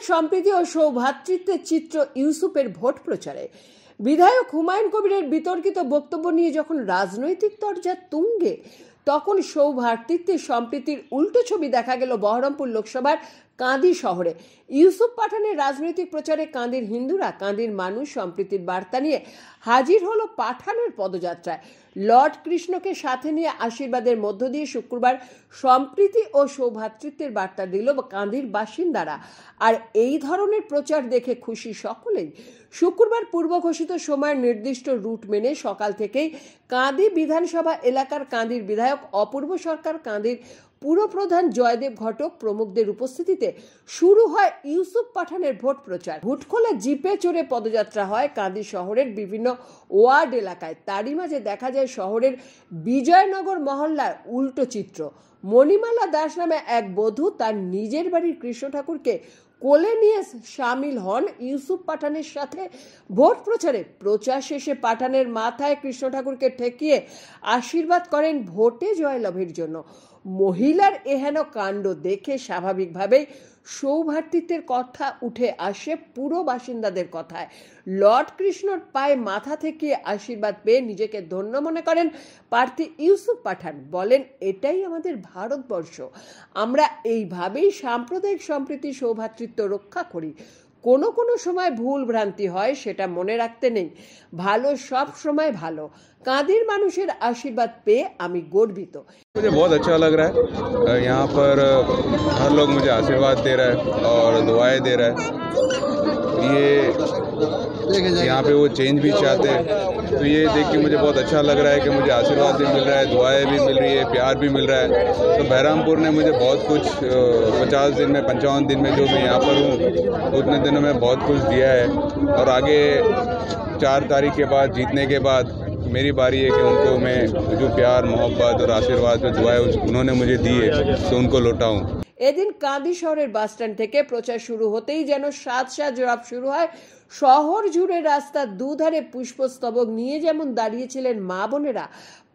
সম্প্রীতি ও সৌভ্রাতৃত্বের চিত্র ইউসুফের ভোট প্রচারে বিধায়ক হুমায়ুন কবিরের বিতর্কিত বক্তব্য নিয়ে যখন রাজনৈতিক তরজা তুঙ্গে, তখন সৌভ্রাতৃত্বের সম্প্রীতির উল্টো ছবি দেখা গেল বহরমপুর লোকসভার কাঁদি শহরে। ইউসুফ পাঠানের রাজনৈতিক প্রচারে কাঁদির হিন্দুরা, কাঁদির মানুষ সম্প্রীতির বার্তা নিয়ে হাজির হলো পাঠানের পদযাত্রায়। লর্ড কৃষ্ণকে সাথে নিয়ে আশীর্বাদের মধ্য দিয়ে শুক্রবার সম্প্রীতি ও সৌভ্রাতৃত্বের বার্তা দিল কাঁদির বাসিন্দারা। আর এই ধরনের প্রচার দেখে খুশি সকলেই। শুক্রবার পূর্ব ঘোষিত সময়ের নির্দিষ্ট রুট মেনে সকাল থেকেই কাঁদি বিধানসভা এলাকার কাঁদির বিধায়ক অপূর্ব সরকার, কাঁদির পুরপ্রধান জয়দেব ঘটক প্রমুখদের উপস্থিতিতে শুরু হয় ইউসুফ পাঠানের ভোট প্রচার। হুটখোলা জিপে চড়ে পদযাত্রা হয় কাঁদি শহরের বিভিন্ন ওয়ার্ড এলাকায়। তারই মাঝে দেখা যায় শহরের বিজয়নগর মহল্লার উল্টো চিত্র। মণিমালা দাস নামে এক বধূ তার নিজের বাড়ির কৃষ্ণ ঠাকুরকে কোলে নিয়ে সামিল হন ইউসুফ পাঠানের সাথে ভোট প্রচারে। প্রচার শেষে পাঠানের মাথায় কৃষ্ণ ঠাকুরকে ঠেকিয়ে আশীর্বাদ করেন ভোটে জয়লাভের জন্য। মহিলার এহেন কাণ্ড দেখে স্বাভাবিকভাবেই সৌভ্রাতৃত্বের কথা উঠে আসে পুরো বাসিন্দাদের কথায়। লর্ড কৃষ্ণর পায়ে মাথা থেকে আশীর্বাদ পেয়ে নিজেকে ধন্য মনে করেন প্রার্থী ইউসুফ পাঠান। বলেন, এটাই আমাদের ভারতবর্ষ, আমরা এইভাবেই সাম্প্রদায়িক সম্প্রীতি সৌভ্রাতৃত্ব রক্ষা করি। কোনো কোনো সময় ভুল ভ্রান্তি হয়, সেটা মনে রাখতে নেই। ভালো সব সময় ভালো। কাঁদির মানুষের আশীর্বাদ পেয়ে আমি গর্বিত। मुझे बहुत अच्छा लग रहा है, यहाँ पर हर लोग मुझे आशीर्वाद दे रहा है और दुआएं दे रहा है। ये यहाँ पे वो चेंज भी चाहते हैं, तो ये देख के मुझे बहुत अच्छा लग रहा है कि मुझे आशीर्वाद भी मिल रहा है, दुआएं भी मिल रही है, प्यार भी मिल रहा है। तो बहरामपुर ने मुझे बहुत कुछ 50 दिन में 55 दिन में जो मैं यहाँ पर हूँ उतने दिनों में बहुत कुछ दिया है। और आगे 4 तारीख के बाद जीतने के बाद मेरी बारी है कि उनको मैं जो प्यार मोहब्बत और आशीर्वाद जो दुआएं उन्होंने मुझे दी है तो उनको लौटाऊं। এদিন কাঁদি শহরের বাস স্ট্যান্ড থেকে প্রচার শুরু হতেই যেন সাত জবাব শুরু হয়। শহর জুড়ে রাস্তার দুধারে পুষ্পস্তবক নিয়ে যেমন দাঁড়িয়েছিলেন মা বোনেরা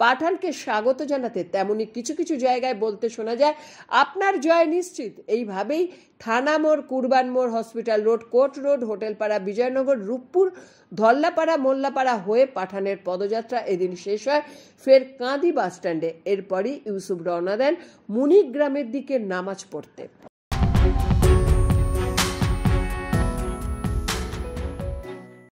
পাঠানকে স্বাগত জানাতে, তেমনি কিছু কিছু জায়গায় বলতে শোনা যায়, আপনার জয় নিশ্চিত। এইভাবেই থানা মোড়, কুরবান মোড়, hospital road, court road, Hotelpara, Bijoynagar, Ruppur, Dhallapara, Mollapara হয়ে পাঠানের পদযাত্রা এদিন শেষ হয় ফের কাঁদি বাস স্ট্যান্ডে। এরপরই ইউসুফ রওনা দেন মুনিক গ্রামের দিকে নামাজ পড়তে।